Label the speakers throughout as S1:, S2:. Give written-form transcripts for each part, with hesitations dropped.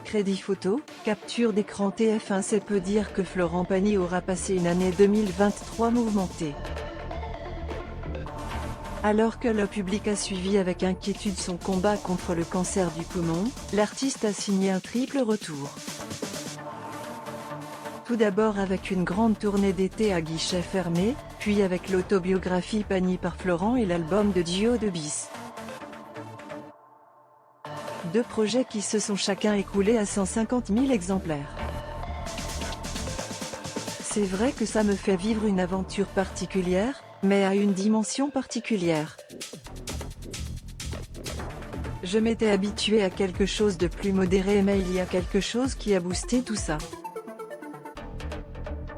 S1: Crédit photo, capture d'écran TF1. C'est peu dire que Florent Pagny aura passé une année 2023 mouvementée. Alors que le public a suivi avec inquiétude son combat contre le cancer du poumon, l'artiste a signé un triple retour. Tout d'abord avec une grande tournée d'été à guichet fermé, puis avec l'autobiographie Pagny par Florent et l'album de duo de Bis. Deux projets qui se sont chacun écoulés à 150 000 exemplaires. C'est vrai que ça me fait vivre une aventure particulière, mais à une dimension particulière. Je m'étais habitué à quelque chose de plus modéré, mais il y a quelque chose qui a boosté tout ça.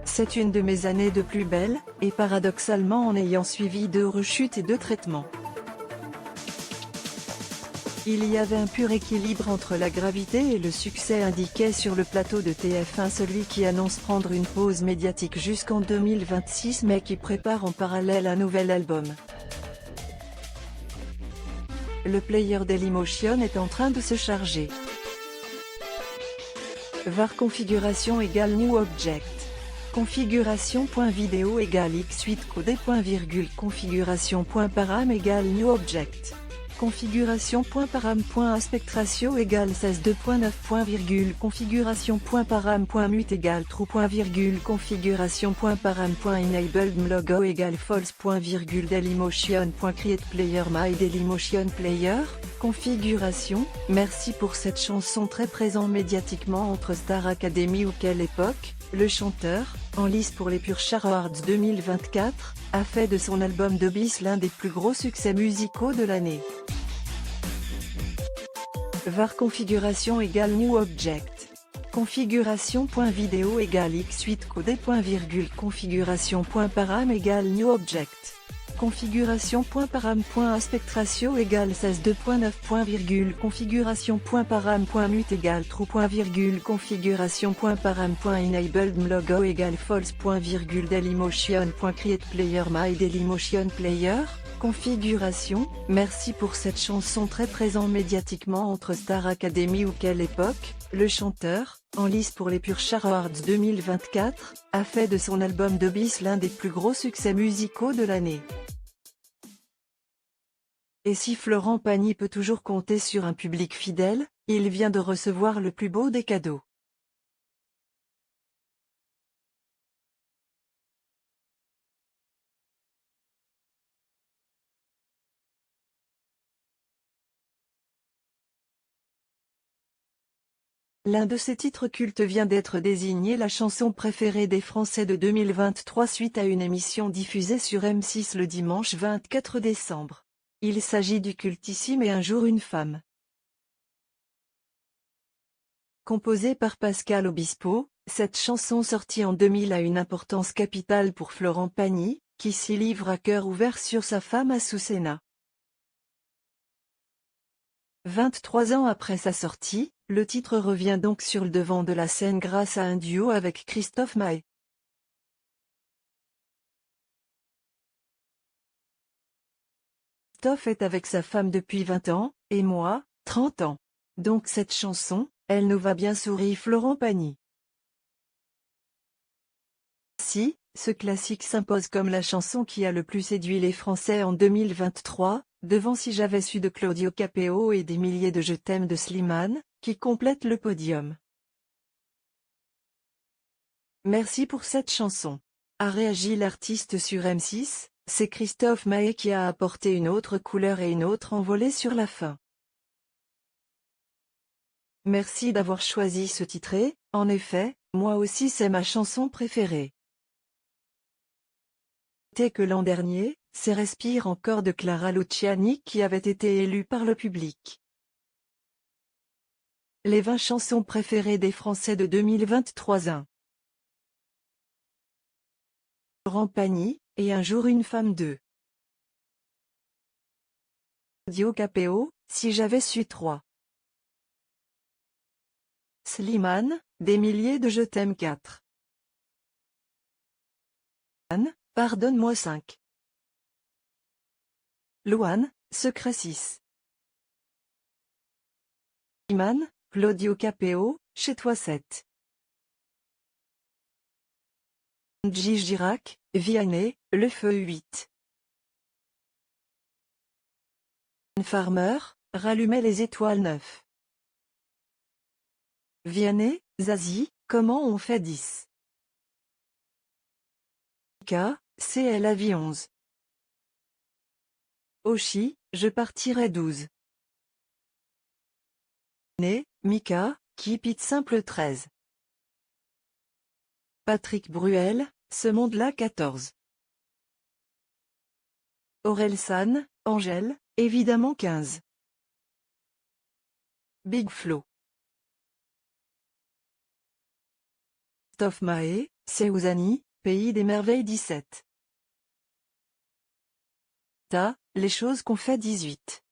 S1: C'est une de mes années de plus belles, et paradoxalement en ayant suivi 2 rechutes et 2 traitements. Il y avait un pur équilibre entre la gravité et le succès, indiquait sur le plateau de TF1 celui qui annonce prendre une pause médiatique jusqu'en 2026 mais qui prépare en parallèle un nouvel album. Le player Dailymotion est en train de se charger. var configuration égale new object. Configuration.video égale x8 codé. Configuration.param égale new object. Configuration.param.aspect ratio égale 16:2.9. Configuration.param.mute égale true. Configuration.param.enabledMlogo égale false. Dailymotion.create player my Dailymotion player. Configuration, merci pour cette chanson très présent médiatiquement entre Star Academy ou Quelle époque. Le chanteur, en lice pour les Pulsar Awards 2024, a fait de son album de Bis l'un des plus gros succès musicaux de l'année. var configuration égale new object. Configuration.video égale x8 codé. Configuration.param égale new object. Configuration.param.aspect ratio égale 16:2.9. Configuration.param.mute égale true. Configuration.param.enabledMlogo égale false. Dailymotion.create player my Dailymotion player. Configuration, merci pour cette chanson très présent médiatiquement entre Star Academy ou Quelle époque. Le chanteur, en lice pour les Pulsar Awards 2024, a fait de son album de Bis l'un des plus gros succès musicaux de l'année. Et si Florent Pagny peut toujours compter sur un public fidèle, il vient de recevoir le plus beau des cadeaux. L'un de ses titres cultes vient d'être désigné la chanson préférée des Français de 2023 suite à une émission diffusée sur M6 le dimanche 24 décembre. Il s'agit du cultissime Et un jour une femme. Composée par Pascal Obispo, cette chanson sortie en 2000 a une importance capitale pour Florent Pagny, qui s'y livre à cœur ouvert sur sa femme Açucena. 23 ans après sa sortie, le titre revient donc sur le devant de la scène grâce à un duo avec Christophe Maé. Christophe est avec sa femme depuis 20 ans, et moi, 30 ans. Donc cette chanson, elle nous va bien, sourit Florent Pagny. Si, ce classique s'impose comme la chanson qui a le plus séduit les Français en 2023, devant Si j'avais su de Claudio Capéo et des milliers de Je t'aime de Slimane, qui complètent le podium. Merci pour cette chanson. A réagi l'artiste sur M6, c'est Christophe Maé qui a apporté une autre couleur et une autre envolée sur la fin. Merci d'avoir choisi ce titre et, en effet, moi aussi c'est ma chanson préférée. Que l'an dernier, c'est Respire encore de Clara Luciani qui avait été élue par le public. Les 20 chansons préférées des Français de 2023. 1. Florent Pagny, Et un jour une femme. 2. Claudio Capéo, Si j'avais su. 3. Slimane, Des milliers de Je t'aime. 4. Anne, Pardonne-moi. 5. Louane, Secret. 6. Slimane, Claudio Capéo, chez toi 7. Girac, Vianney, Le Feu 8. Farmer, Rallumez les étoiles 9. Vianney, Zazie, comment on fait 10. K, CL la vie 11. Oshi, je partirai 12. Né, Mika, keep it simple 13. Patrick Bruel, ce monde-là 14. Orelsan, Angèle, évidemment 15. Big Flo. Stoffmae, Seouzani, Pays des merveilles 17. Ta, les choses qu'on fait 18.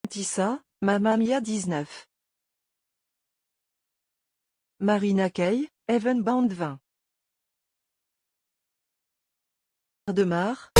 S1: Tissa, Mamma Mia 19. Marina Kaye, Evenbound 20. Demar.